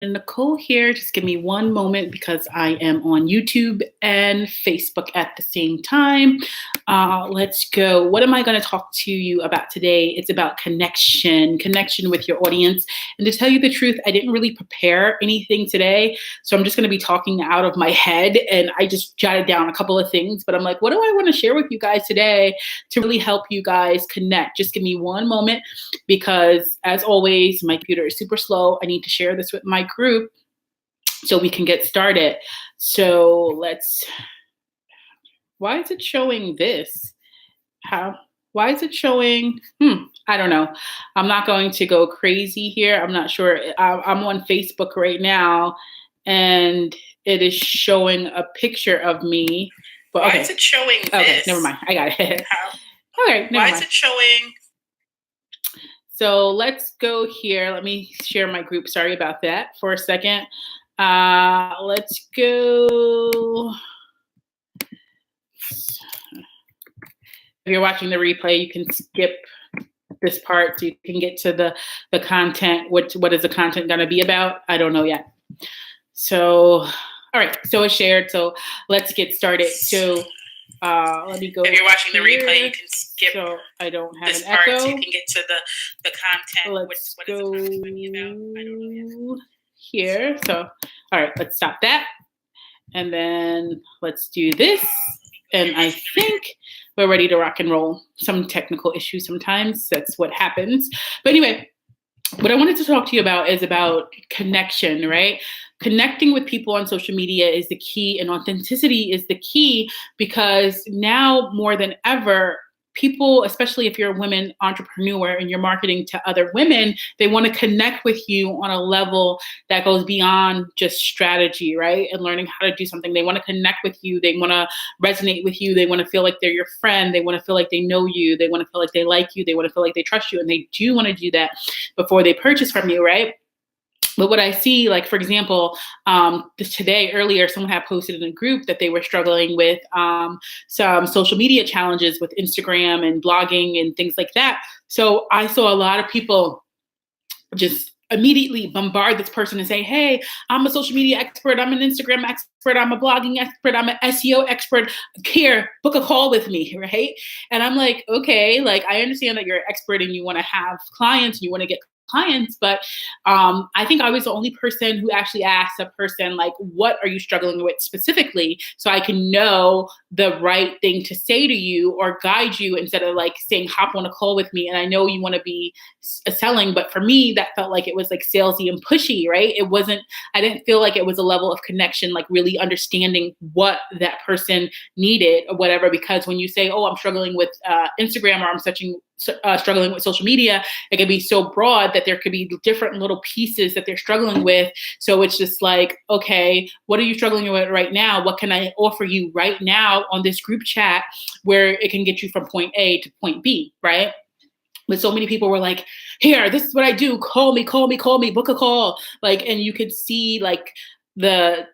Nicole here. Just give me one moment because I am on YouTube and Facebook at the same time. Let's go. What am I going to talk to you about today? It's about connection with your audience. And to tell you the truth, I didn't really prepare anything today. So I'm just going to be talking out of my head. And I just jotted down a couple of things. But I'm like, what do I want to share with you guys today to really help you guys connect? Just give me one moment because, as always, my computer is super slow. I need to share this with my group so we can get started. So why is it showing this? Why is it showing? I don't know. I'm not going to go crazy here. I'm not sure. I'm on Facebook right now and it is showing a picture of me. But okay. Why is it showing this? Okay, never mind. I got it. Okay, never mind. Why is it showing? So let's go here. Let me share my group. Sorry about that for a second. Let's go. If you're watching the replay, you can skip this part so you can get to the content. What is the content going to be about? I don't know yet. So, all right. So it's shared. So let's get started. So let me go. If you're watching the replay, you can skip. So I don't have this an part echo. so you can get to the content. Let's what go is the content going to be about? I don't know yet. Here. So, all right, let's stop that. And then let's do this. And I think we're ready to rock and roll. Some technical issues sometimes. That's what happens. But anyway, what I wanted to talk to you about is about connection, right? Connecting with people on social media is the key, and authenticity is the key, because now more than ever, people, especially if you're a women entrepreneur and you're marketing to other women, they want to connect with you on a level that goes beyond just strategy, right? And learning how to do something. They want to connect with you. They want to resonate with you. They want to feel like they're your friend. They want to feel like they know you. They want to feel like they like you. They want to feel like they trust you. And they do want to do that before they purchase from you, right? But what I see, like, for example, earlier, someone had posted in a group that they were struggling with some social media challenges with Instagram and blogging and things like that. So I saw a lot of people just immediately bombard this person and say, hey, I'm a social media expert. I'm an Instagram expert. I'm a blogging expert. I'm an SEO expert. Here, book a call with me, right? And I'm like, okay, like, I understand that you're an expert and you want to have clients and you want to get clients, but I think I was the only person who actually asked a person, like, what are you struggling with specifically, so I can know the right thing to say to you or guide you, instead of like saying, hop on a call with me. And I know you want to be selling, but for me, that felt like it was like salesy and pushy, right? I didn't feel like it was a level of connection, like really understanding what that person needed or whatever. Because when you say, oh, I'm struggling with Instagram, or I'm struggling with social media, it can be so broad that there could be different little pieces that they're struggling with. So it's just like, okay, what are you struggling with right now? What can I offer you right now on this group chat where it can get you from point A to point B, right? But so many people were like, here, this is what I do. Call me, book a call. Like, and you could see like I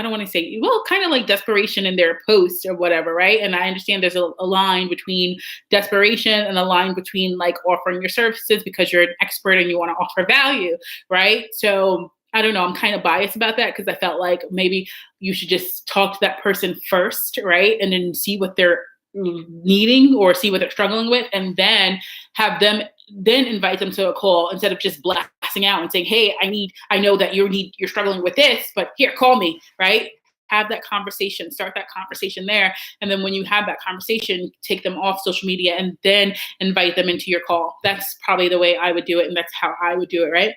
don't want to say, well, kind of like desperation in their posts or whatever, right? And I understand there's a line between desperation and a line between like offering your services because you're an expert and you want to offer value, right? So I don't know, I'm kind of biased about that because I felt like maybe you should just talk to that person first, right? And then see what they're needing or see what they're struggling with, and then have them invite them to a call, instead of just blasting out and saying, hey, I know that you're struggling with this, but here, call me, right? Have that conversation, start that conversation there. And then when you have that conversation, take them off social media and then invite them into your call. That's probably the way I would do it. And that's how I would do it, right?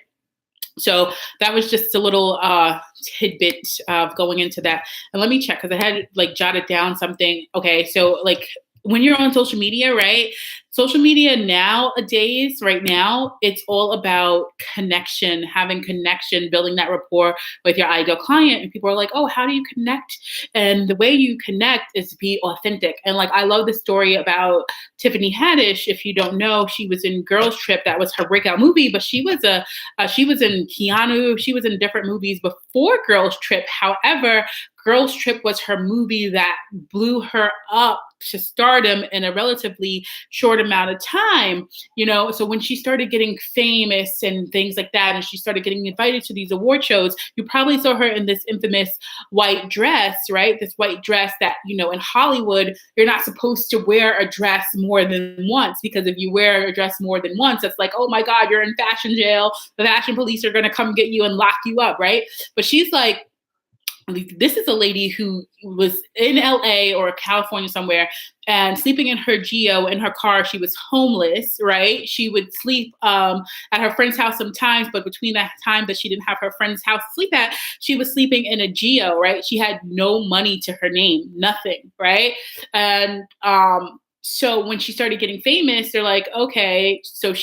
So that was just a little tidbit of going into that. And let me check, because I had like jotted down something. Okay, so like when you're on social media, right? Social media nowadays, right now, it's all about connection, having connection, building that rapport with your ideal client. And people are like, oh, how do you connect? And the way you connect is to be authentic. And like, I love the story about Tiffany Haddish. If you don't know, she was in Girls Trip. That was her breakout movie, but she was in Keanu. She was in different movies before Girls Trip. However, Girls Trip was her movie that blew her up to stardom in a relatively short amount of time, so when she started getting famous and things like that, and she started getting invited to these award shows, you probably saw her in this infamous white dress, right? This white dress that, in Hollywood, you're not supposed to wear a dress more than once, because if you wear a dress more than once, it's like, oh my God, you're in fashion jail. The fashion police are going to come get you and lock you up, right? But she's like, this is a lady who was in LA or California somewhere and sleeping in her Geo in her car. She was homeless, right? She would sleep at her friend's house sometimes, but between that time that she didn't have her friend's house to sleep at, she was sleeping in a Geo, right? She had no money to her name, nothing, right? And so when she started getting famous, they're like, okay, so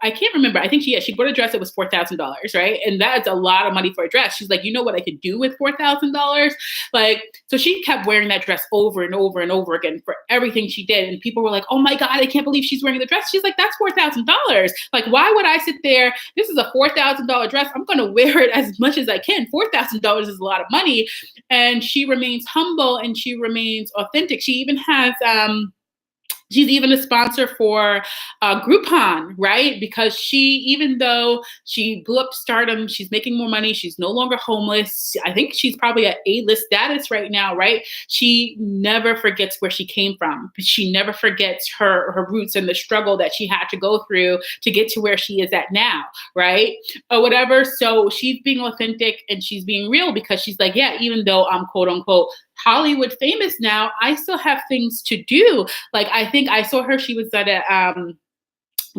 I can't remember. I think she bought a dress that was $4,000, right? And that's a lot of money for a dress. She's like, you know what I could do with $4,000? Like, so she kept wearing that dress over and over and over again for everything she did. And people were like, oh my God, I can't believe she's wearing the dress. She's like, that's $4,000. Like, why would I sit there? This is a $4,000 dress. I'm going to wear it as much as I can. $4,000 is a lot of money. And she remains humble and she remains authentic. She even has, she's even a sponsor for Groupon, right? Because even though she blew up stardom, she's making more money. She's no longer homeless. I think she's probably at A-list status right now, right? She never forgets where she came from. She never forgets her roots and the struggle that she had to go through to get to where she is at now, right? Or whatever. So she's being authentic and she's being real, because she's like, yeah, even though I'm quote unquote Hollywood famous now, I still have things to do. Like, I think I saw her, she was at a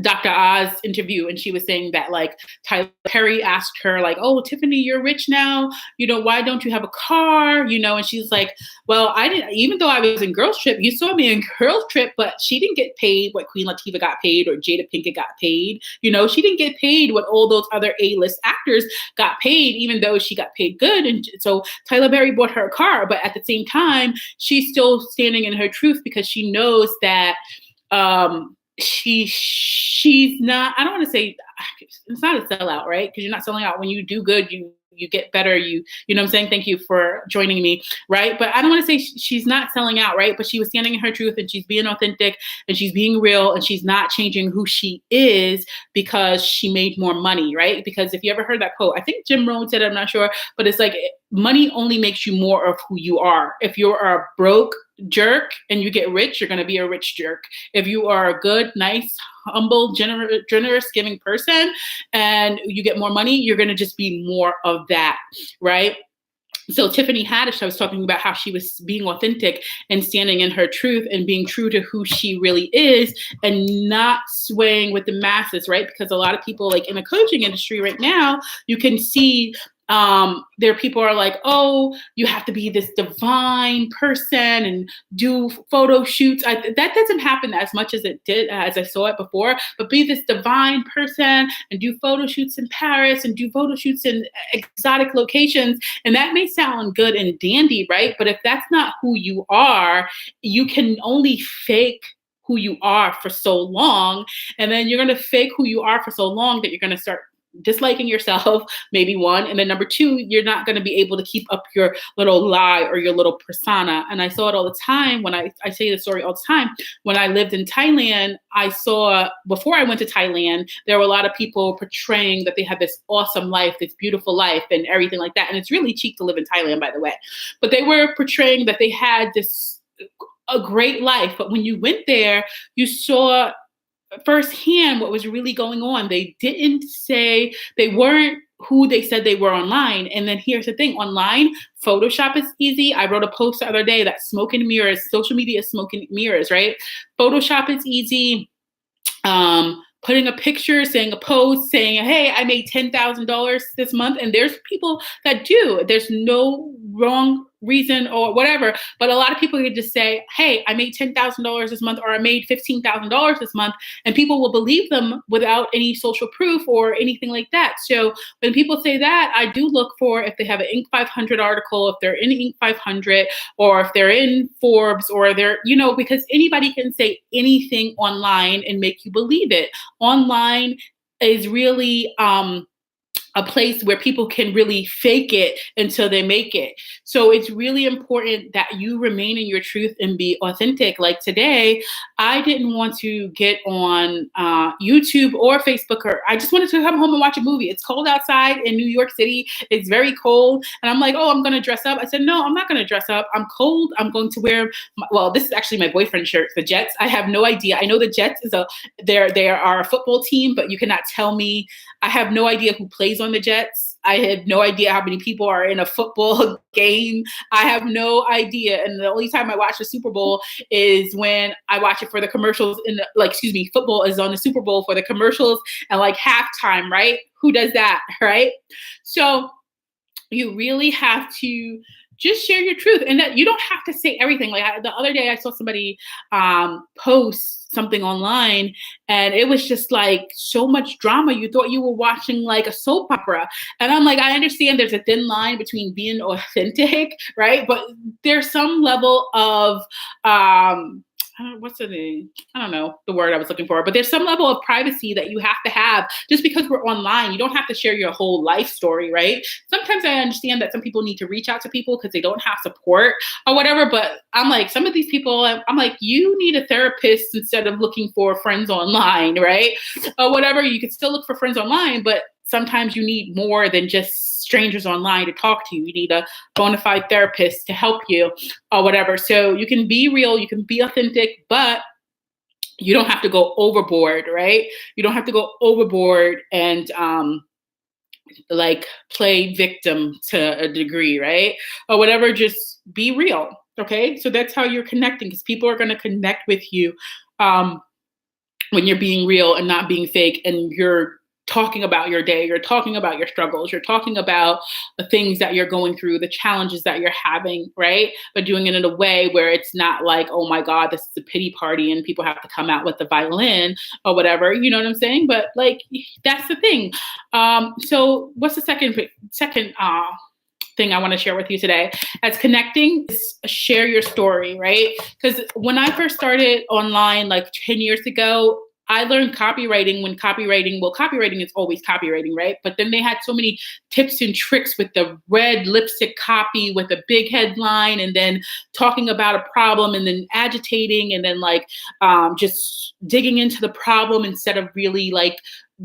Dr. Oz interview, and she was saying that, like, Tyler Perry asked her, like, oh, Tiffany, you're rich now, why don't you have a car? And she's like, well, I didn't, even though I was in Girls Trip, you saw me in Girls Trip, but she didn't get paid what Queen Latifah got paid or Jada Pinkett got paid. She didn't get paid what all those other A-list actors got paid, even though she got paid good. And so Tyler Perry bought her a car, but at the same time, she's still standing in her truth, because she knows that, she's not, I don't want to say it's not a sellout, right? Because you're not selling out. When you do good, you get better. You know what I'm saying? Thank you for joining me, right? But I don't want to say she's not selling out, right? But she was standing in her truth, and she's being authentic, and she's being real, and she's not changing who she is because she made more money, right? Because if you ever heard that quote, I think Jim Rohn said it, I'm not sure, but it's like, money only makes you more of who you are. If you're a broke jerk and you get rich, you're going to be a rich jerk. If you are a good, nice, humble, generous, giving person and you get more money, you're going to just be more of that, right? So Tiffany Haddish, I was talking about how she was being authentic and standing in her truth and being true to who she really is and not swaying with the masses, right? Because a lot of people, like in the coaching industry right now, you can see there people are like, oh, you have to be this divine person and do photo shoots. That doesn't happen as much as it did, as I saw it before, but be this divine person and do photo shoots in Paris and do photo shoots in exotic locations. And that may sound good and dandy, right? But if that's not who you are, you can only fake who you are for so long. And then you're going to fake who you are for so long that you're going to start disliking yourself, maybe one. And then number two, you're not going to be able to keep up your little lie or your little persona. And I saw it all the time when I say the story all the time. When I lived in Thailand, I saw, before I went to Thailand, there were a lot of people portraying that they had this awesome life, this beautiful life and everything like that. And it's really cheap to live in Thailand, by the way. But they were portraying that they had a great life. But when you went there, you saw firsthand what was really going on. They didn't say, they weren't who they said they were online. And then here's the thing, online, Photoshop is easy. I wrote a post the other day that smoke and mirrors, social media is smoke and mirrors, right? Photoshop is easy. Putting a picture, saying a post, saying, hey, I made $10,000 this month. And there's people that do. There's no wrong reason or whatever. But a lot of people could just say, hey, I made $10,000 this month, or I made $15,000 this month. And people will believe them without any social proof or anything like that. So when people say that, I do look for if they have an Inc. 500 article, if they're in Inc. 500, or if they're in Forbes, or they're, because anybody can say anything online and make you believe it. Online is really, a place where people can really fake it until they make it. So it's really important that you remain in your truth and be authentic. Like today, I didn't want to get on YouTube or Facebook, or I just wanted to come home and watch a movie. It's cold outside in New York City. It's very cold. And I'm like, oh, I'm going to dress up. I said, no, I'm not going to dress up. I'm cold. I'm going to wear, well, this is actually my boyfriend's shirt, the Jets. I have no idea. I know the Jets they are a football team, but you cannot tell me. I have no idea who plays on the Jets. I have no idea how many people are in a football game. I have no idea. And the only time I watch the Super Bowl is when I watch it for the commercials football is on the Super Bowl for the commercials and like halftime, right? Who does that, right? So you really have to just share your truth, and that you don't have to say everything. Like the other day I saw somebody post something online, and it was just like so much drama. You thought you were watching like a soap opera. And I'm like, I understand there's a thin line between being authentic, right? But there's some level of what's the name? I don't know the word I was looking for, but there's some level of privacy that you have to have just because we're online. You don't have to share your whole life story, right? Sometimes I understand that some people need to reach out to people because they don't have support or whatever, but I'm like, some of these people, I'm like, you need a therapist instead of looking for friends online, right? Or whatever. You can still look for friends online, but sometimes you need more than just strangers online to talk to you. You need a bona fide therapist to help you or whatever. So you can be real, you can be authentic, but you don't have to go overboard, right? You don't have to go overboard and like play victim to a degree, right? Or whatever, just be real, okay? So that's how you're connecting, because people are going to connect with you when you're being real and not being fake, and you're talking about your day, you're talking about your struggles, you're talking about the things that you're going through, the challenges that you're having, right? But doing it in a way where it's not like, oh my God, this is a pity party and people have to come out with the violin or whatever, you know what I'm saying? But like, that's the thing. So what's the second thing I want to share with you today? As connecting, is share your story, right? Because when I first started online like 10 years ago, I learned copywriting copywriting is always copywriting, right? But then they had so many tips and tricks with the red lipstick copy with a big headline, and then talking about a problem, and then agitating, and then like just digging into the problem instead of really like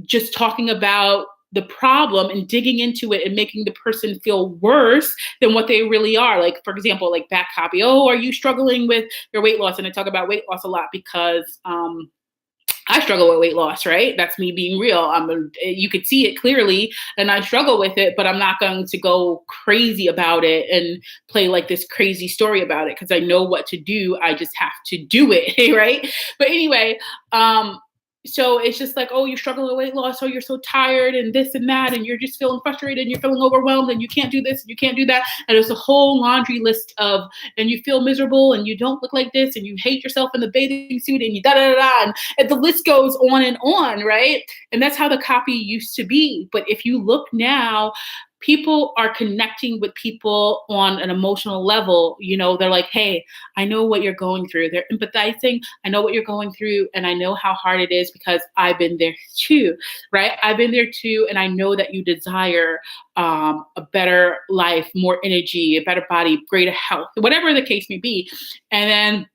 just talking about the problem and digging into it and making the person feel worse than what they really are. Like, for example, like back copy. Oh, are you struggling with your weight loss? And I talk about weight loss a lot because I struggle with weight loss, right? That's me being real. You could see it clearly, and I struggle with it, but I'm not going to go crazy about it and play like this crazy story about it, because I know what to do. I just have to do it, right? But anyway, so it's just like, oh, you're struggling with weight loss, oh, you're so tired and this and that, and you're just feeling frustrated and you're feeling overwhelmed and you can't do this and you can't do that. And it's a whole laundry list of, and you feel miserable and you don't look like this and you hate yourself in the bathing suit and you da-da-da-da. And the list goes on, right? And that's how the copy used to be. But if you look now, people are connecting with people on an emotional level. You know, they're like, hey, I know what you're going through. They're empathizing. I know what you're going through. And I know how hard it is because I've been there too, right? I've been there too. And I know that you desire a better life, more energy, a better body, greater health, whatever the case may be. And then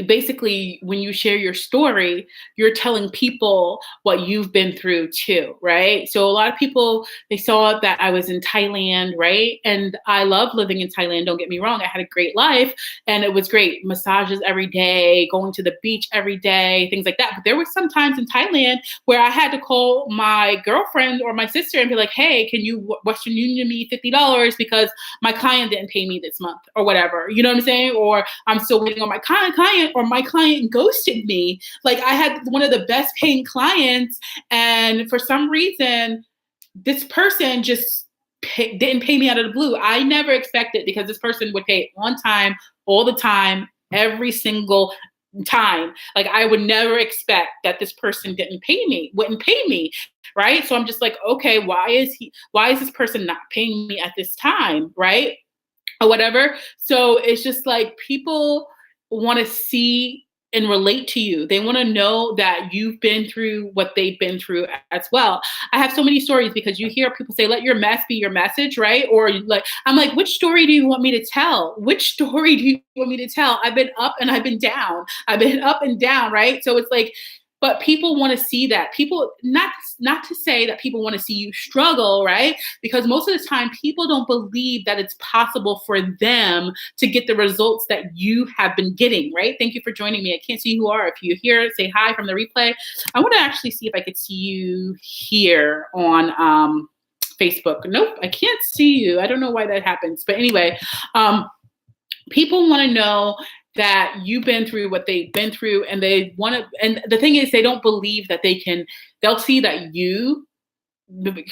basically, when you share your story, you're telling people what you've been through too, right? So a lot of people, they saw that I was in Thailand, right? And I love living in Thailand, don't get me wrong. I had a great life and it was great. Massages every day, going to the beach every day, things like that. But there were some times in Thailand where I had to call my girlfriend or my sister and be like, hey, can you Western Union me $50 because my client didn't pay me this month or whatever, you know what I'm saying? Or I'm still waiting on my client, or my client ghosted me. Like, I had one of the best paying clients, and for some reason, this person just didn't pay me out of the blue. I never expected, because this person would pay on time, all the time, every single time. Like, I would never expect that this person wouldn't pay me. Right. So I'm just like, okay, why is this person not paying me at this time? Right. Or whatever. So it's just like, people want to see and relate to you. They want to know that you've been through what they've been through as well. I have so many stories because you hear people say, let your mess be your message, right? Or like, I'm like, which story do you want me to tell? Which story do you want me to tell? I've been up and I've been down. I've been up and down, right? So it's like, but people want to see that. People, not to say that people want to see you struggle, right? Because most of the time people don't believe that it's possible for them to get the results that you have been getting, right? Thank you for joining me. I can't see who you are. If you're here, say hi from the replay. I want to actually see if I could see you here on Facebook. Nope, I can't see you. I don't know why that happens. But anyway, people want to know that you've been through what they've been through, and they want to, and the thing is, they don't believe that they'll see that you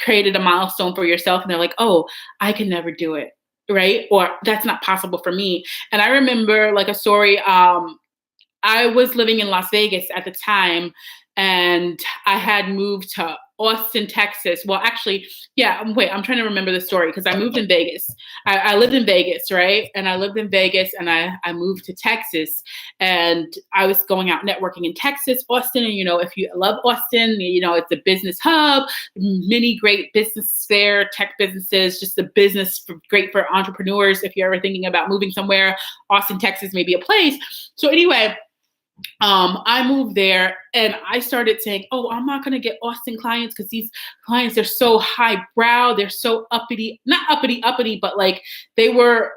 created a milestone for yourself, and they're like, oh, I can never do it, right? Or that's not possible for me. And I remember like a story, I was living in Las Vegas at the time, and I had moved to Austin, Texas. Well, actually, yeah, I'm trying to remember the story because I moved in Vegas. I lived in Vegas, right? And I lived in Vegas and I moved to Texas, and I was going out networking in Texas, Austin. And, if you love Austin, it's a business hub, many great businesses there, tech businesses, just a business great for entrepreneurs. If you're ever thinking about moving somewhere, Austin, Texas may be a place. So anyway, I moved there and I started saying, oh, I'm not going to get Austin clients because these clients are so highbrow. They're so uppity, not uppity, but like they were,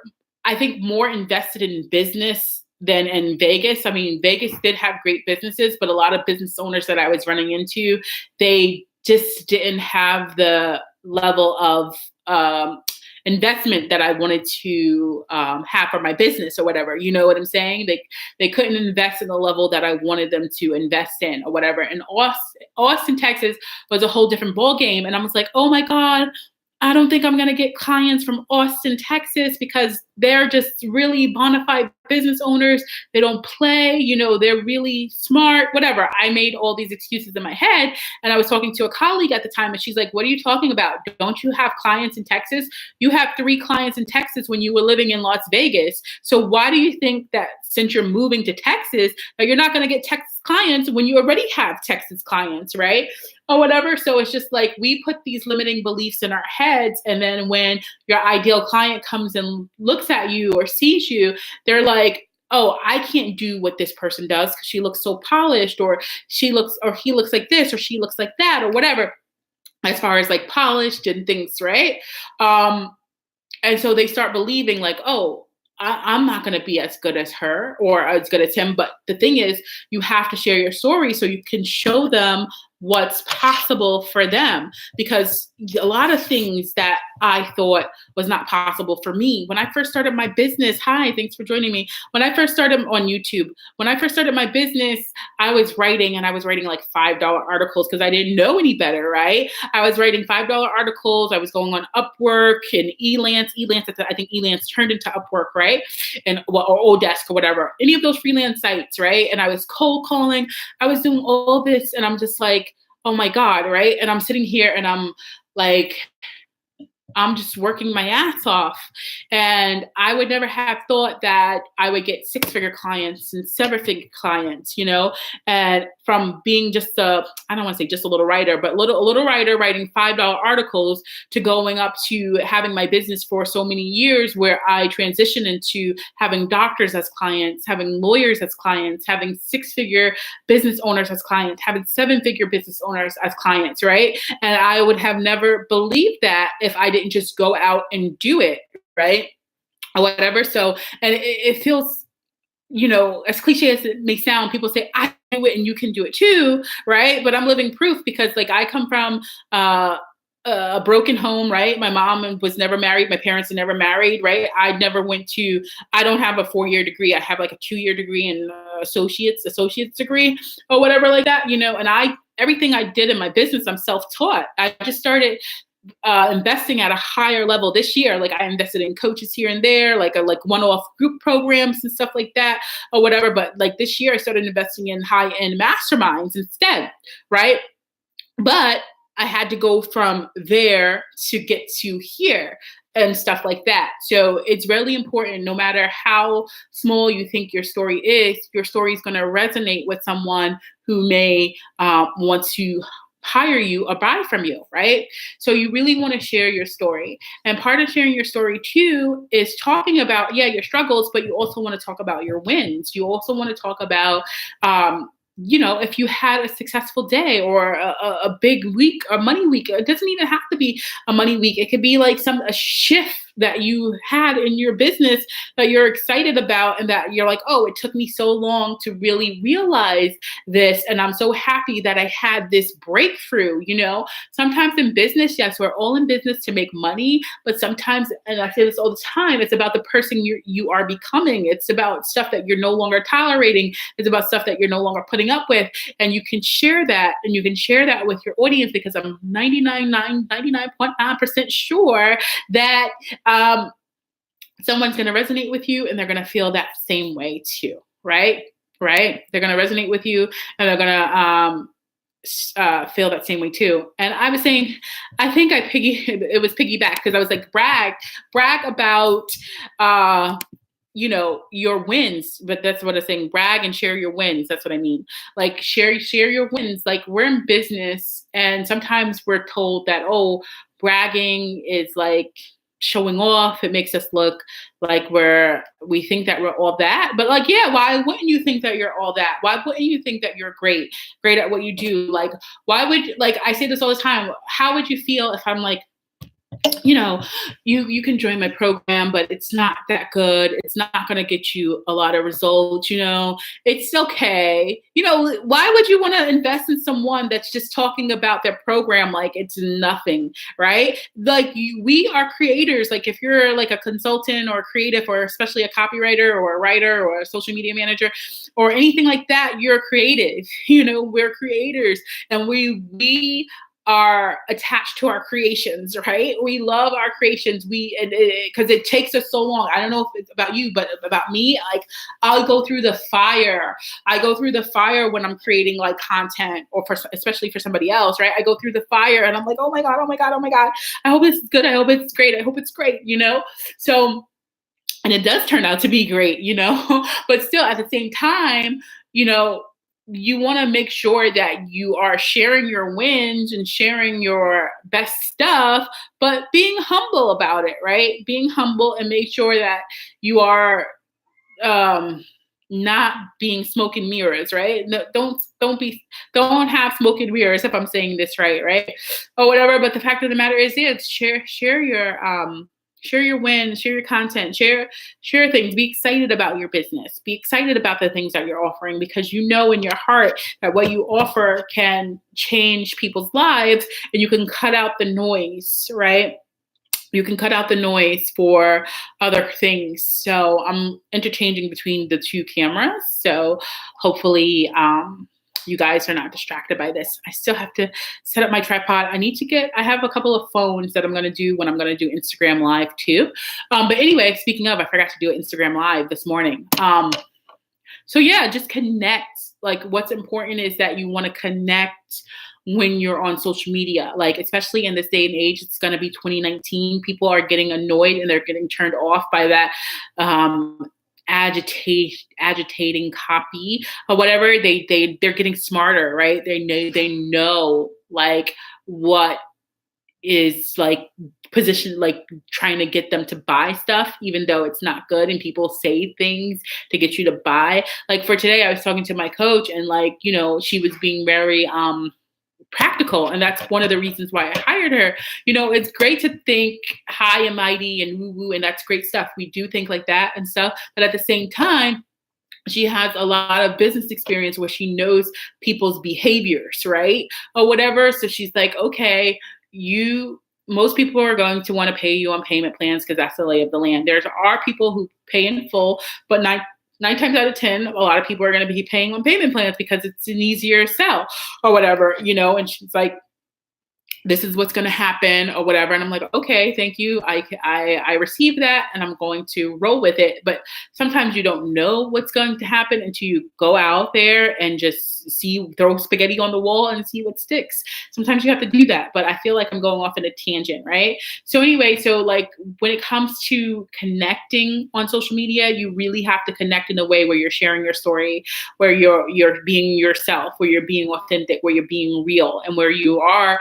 I think, more invested in business than in Vegas. I mean, Vegas did have great businesses, but a lot of business owners that I was running into, they just didn't have the level of investment that I wanted to have for my business or whatever. You know what I'm saying? They couldn't invest in the level that I wanted them to invest in or whatever. And Austin, Texas was a whole different ball game. And I was like, oh my God, I don't think I'm going to get clients from Austin, Texas, because they're just really bona fide business owners. They don't play, they're really smart, whatever. I made all these excuses in my head. And I was talking to a colleague at the time, and she's like, what are you talking about? Don't you have clients in Texas? You have 3 clients in Texas when you were living in Las Vegas. So why do you think that since you're moving to Texas, that you're not going to get Texas clients when you already have Texas clients, right? Or whatever. So it's just like we put these limiting beliefs in our heads. And then when your ideal client comes and looks at you or sees you, they're like, oh, I can't do what this person does because she looks so polished, or he looks like this, or she looks like that, or whatever, as far as like polished and things, right? And so they start believing like, oh, I'm not going to be as good as her or as good as him. But the thing is, you have to share your story so you can show them what's possible for them, because a lot of things that I thought was not possible for me. When I first started my business, hi, thanks for joining me. When I first started on YouTube, when I first started my business, I was writing like $5 articles because I didn't know any better, right? I was writing $5 articles. I was going on Upwork and Elance. I think Elance turned into Upwork, right? Or Odesk or whatever, any of those freelance sites, right? And I was cold calling. I was doing all this, and I'm just like, oh my God, right? And I'm sitting here and I'm like, I'm just working my ass off. And I would never have thought that I would get 6-figure clients and 7-figure clients, and from being just I don't want to say just a little writer, but a little writer writing $5 articles to going up to having my business for so many years, where I transitioned into having doctors as clients, having lawyers as clients, having 6-figure business owners as clients, having 7-figure business owners as clients, right? And I would have never believed that if I didn't just go out and do it, right? Or whatever. So, and it feels, as cliche as it may sound, people say, I do it and you can do it too, right? But I'm living proof, because like I come from a broken home, right? My mom was never married. My parents were never married, right? I don't have a 4-year degree. I have like a 2-year degree in associate's degree or whatever like that, and everything I did in my business, I'm self-taught. I just started investing at a higher level this year. Like I invested in coaches here and there, like one-off group programs and stuff like that or whatever. But like this year I started investing in high-end masterminds instead, right? But I had to go from there to get to here and stuff like that. So it's really important, no matter how small you think your story is going to resonate with someone who may want to hire you or buy from you, right? So you really want to share your story. And part of sharing your story too is talking about, your struggles, but you also want to talk about your wins. You also want to talk about, if you had a successful day or a big week, a money week. It doesn't even have to be a money week. It could be like a shift that you had in your business that you're excited about, and that you're like, oh, it took me so long to really realize this, and I'm so happy that I had this breakthrough. Sometimes in business, yes, we're all in business to make money, but sometimes, and I say this all the time, it's about the person you are becoming. It's about stuff that you're no longer tolerating. It's about stuff that you're no longer putting up with, and you can share that, and you can share that with your audience, because I'm 99.9% sure that someone's going to resonate with you, and they're going to feel that same way too, right? They're going to resonate with you, and they're going to feel that same way too. And I was saying, I think it was piggyback, because I was like, brag about, your wins. But that's what I'm saying. Brag and share your wins. That's what I mean. Like share your wins. Like, we're in business, and sometimes we're told that, oh, bragging is like showing off. It makes us look like we think that we're all that. But like, yeah, why wouldn't you think that you're all that? Why wouldn't you think that you're great at what you do? Like, why would, like, I say this all the time, how would you feel if I'm like, you can join my program, but it's not that good. It's not going to get you a lot of results. It's okay. Why would you want to invest in someone that's just talking about their program like it's nothing, right? Like, we are creators. Like, if you're like a consultant or a creative, or especially a copywriter or a writer or a social media manager or anything like that, you're creative. We're creators, and we are attached to our creations, right? We love our creations. Because it takes us so long. I don't know if it's about you, but about me, like, I'll go through the fire. I go through the fire when I'm creating like content, or especially for somebody else, right? I go through the fire, and I'm like, oh my God. I hope it's good. I hope it's great. So, and it does turn out to be great, but still at the same time, you want to make sure that you are sharing your wins and sharing your best stuff, but being humble about it, right? Being humble, and make sure that you are not being smoke and mirrors, right? No, don't have smoke and mirrors, if I'm saying this right? Or whatever. But the fact of the matter is, share your wins, share your content, share things. Be excited about your business. Be excited about the things that you're offering, because in your heart that what you offer can change people's lives, and you can cut out the noise, right? You can cut out the noise for other things. So I'm interchanging between the two cameras. So hopefully, you guys are not distracted by this. I still have to set up my tripod. I have a couple of phones that I'm going to do when I'm going to do Instagram Live too. But anyway, speaking of, I forgot to do an Instagram Live this morning. So yeah, just connect. Like, what's important is that you want to connect when you're on social media. Like, especially in this day and age, it's going to be 2019. People are getting annoyed, and they're getting turned off by that agitating copy or whatever. They're getting smarter, right? They know like what is like position, like trying to get them to buy stuff, even though it's not good, and people say things to get you to buy. Like, for today, I was talking to my coach, and like, she was being very practical, and that's one of the reasons why I hired her. It's great to think high and mighty and woo-woo, and that's great stuff. We do think like that and stuff, but at the same time, she has a lot of business experience where she knows people's behaviors, right? Or whatever. So she's like, okay, most people are going to want to pay you on payment plans, because that's the lay of the land. There are people who pay in full, but nine times out of 10, a lot of people are going to be paying on payment plans because it's an easier sell or whatever, And she's like, this is what's going to happen or whatever. And I'm like, okay, thank you. I received that and I'm going to roll with it. But sometimes you don't know what's going to happen until you go out there and just throw spaghetti on the wall and see what sticks. Sometimes you have to do that. But I feel like I'm going off in a tangent, right? So anyway, so like when it comes to connecting on social media, you really have to connect in a way where you're sharing your story, where you're being yourself, where you're being authentic, where you're being real, and where you are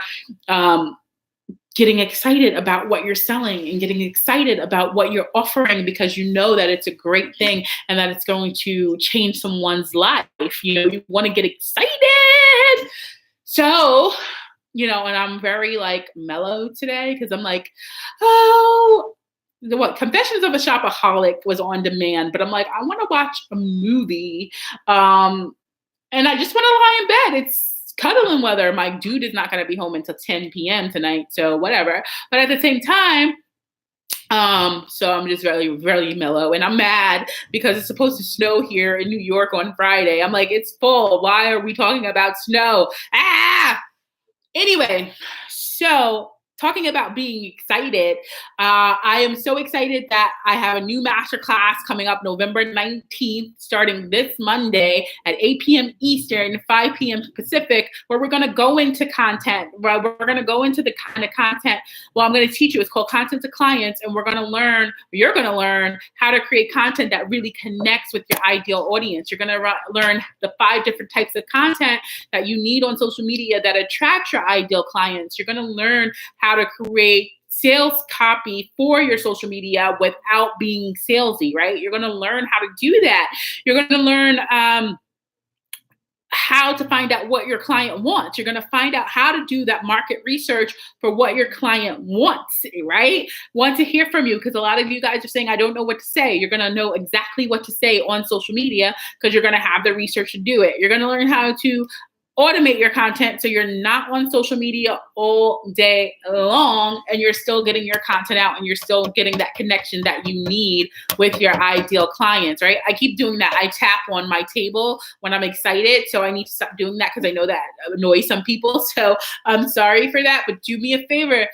getting excited about what you're selling and getting excited about what you're offering because you know that it's a great thing and that it's going to change someone's life. You want to get excited. So, and I'm very like mellow today because I'm like, Confessions of a Shopaholic was on demand, but I'm like, I want to watch a movie. And I just want to lie in bed. It's cuddling weather. My dude is not going to be home until 10 p.m. tonight, so whatever. But at the same time, so I'm just really, really mellow, and I'm mad because it's supposed to snow here in New York on Friday. I'm like, it's full. Why are we talking about snow? Anyway, so talking about being excited, I am so excited that I have a new masterclass coming up November 19th, starting this Monday at 8 p.m. Eastern, 5 p.m. Pacific, where we're going to go into content, where we're going to go into the kind of content, I'm going to teach you. It's called Content to Clients, and you're going to learn how to create content that really connects with your ideal audience. You're going to learn the 5 different types of content that you need on social media that attract your ideal clients. You're going to learn how to create sales copy for your social media without being salesy, right? You're going to learn how to do that. You're going to learn how to find out what your client wants. You're going to find out how to do that market research for what your client wants, right? Want to hear from you because a lot of you guys are saying, I don't know what to say. You're going to know exactly what to say on social media because you're going to have the research to do it. You're going to learn how to automate your content so you're not on social media all day long and you're still getting your content out and you're still getting that connection that you need with your ideal clients, right? I keep doing that. I tap on my table when I'm excited. So I need to stop doing that because I know that annoys some people. So I'm sorry for that, but do me a favor.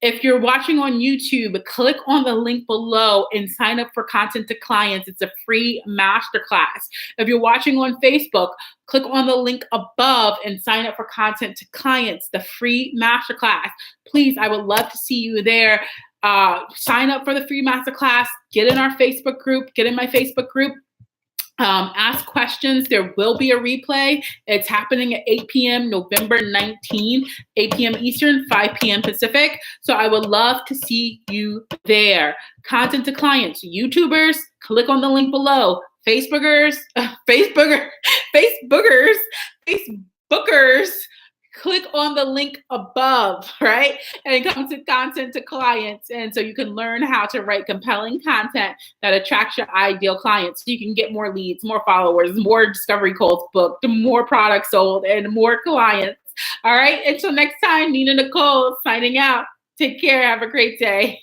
If you're watching on YouTube, click on the link below and sign up for Content to Clients. It's a free masterclass. If you're watching on Facebook, click on the link above and sign up for Content to Clients, the free masterclass. Please, I would love to see you there. Sign up for the free masterclass. Get in our Facebook group. Get in my Facebook group. Ask questions. There will be a replay. It's happening at 8 p.m. November 19th, 8 p.m. Eastern, 5 p.m. Pacific. So I would love to see you there. Content to Clients, YouTubers, click on the link below. Facebookers, click on the link above, right? And come to Content to Clients. And so you can learn how to write compelling content that attracts your ideal clients. So you can get more leads, more followers, more discovery calls booked, more products sold, and more clients. All right. Until next time, Nina Nicole signing out. Take care. Have a great day.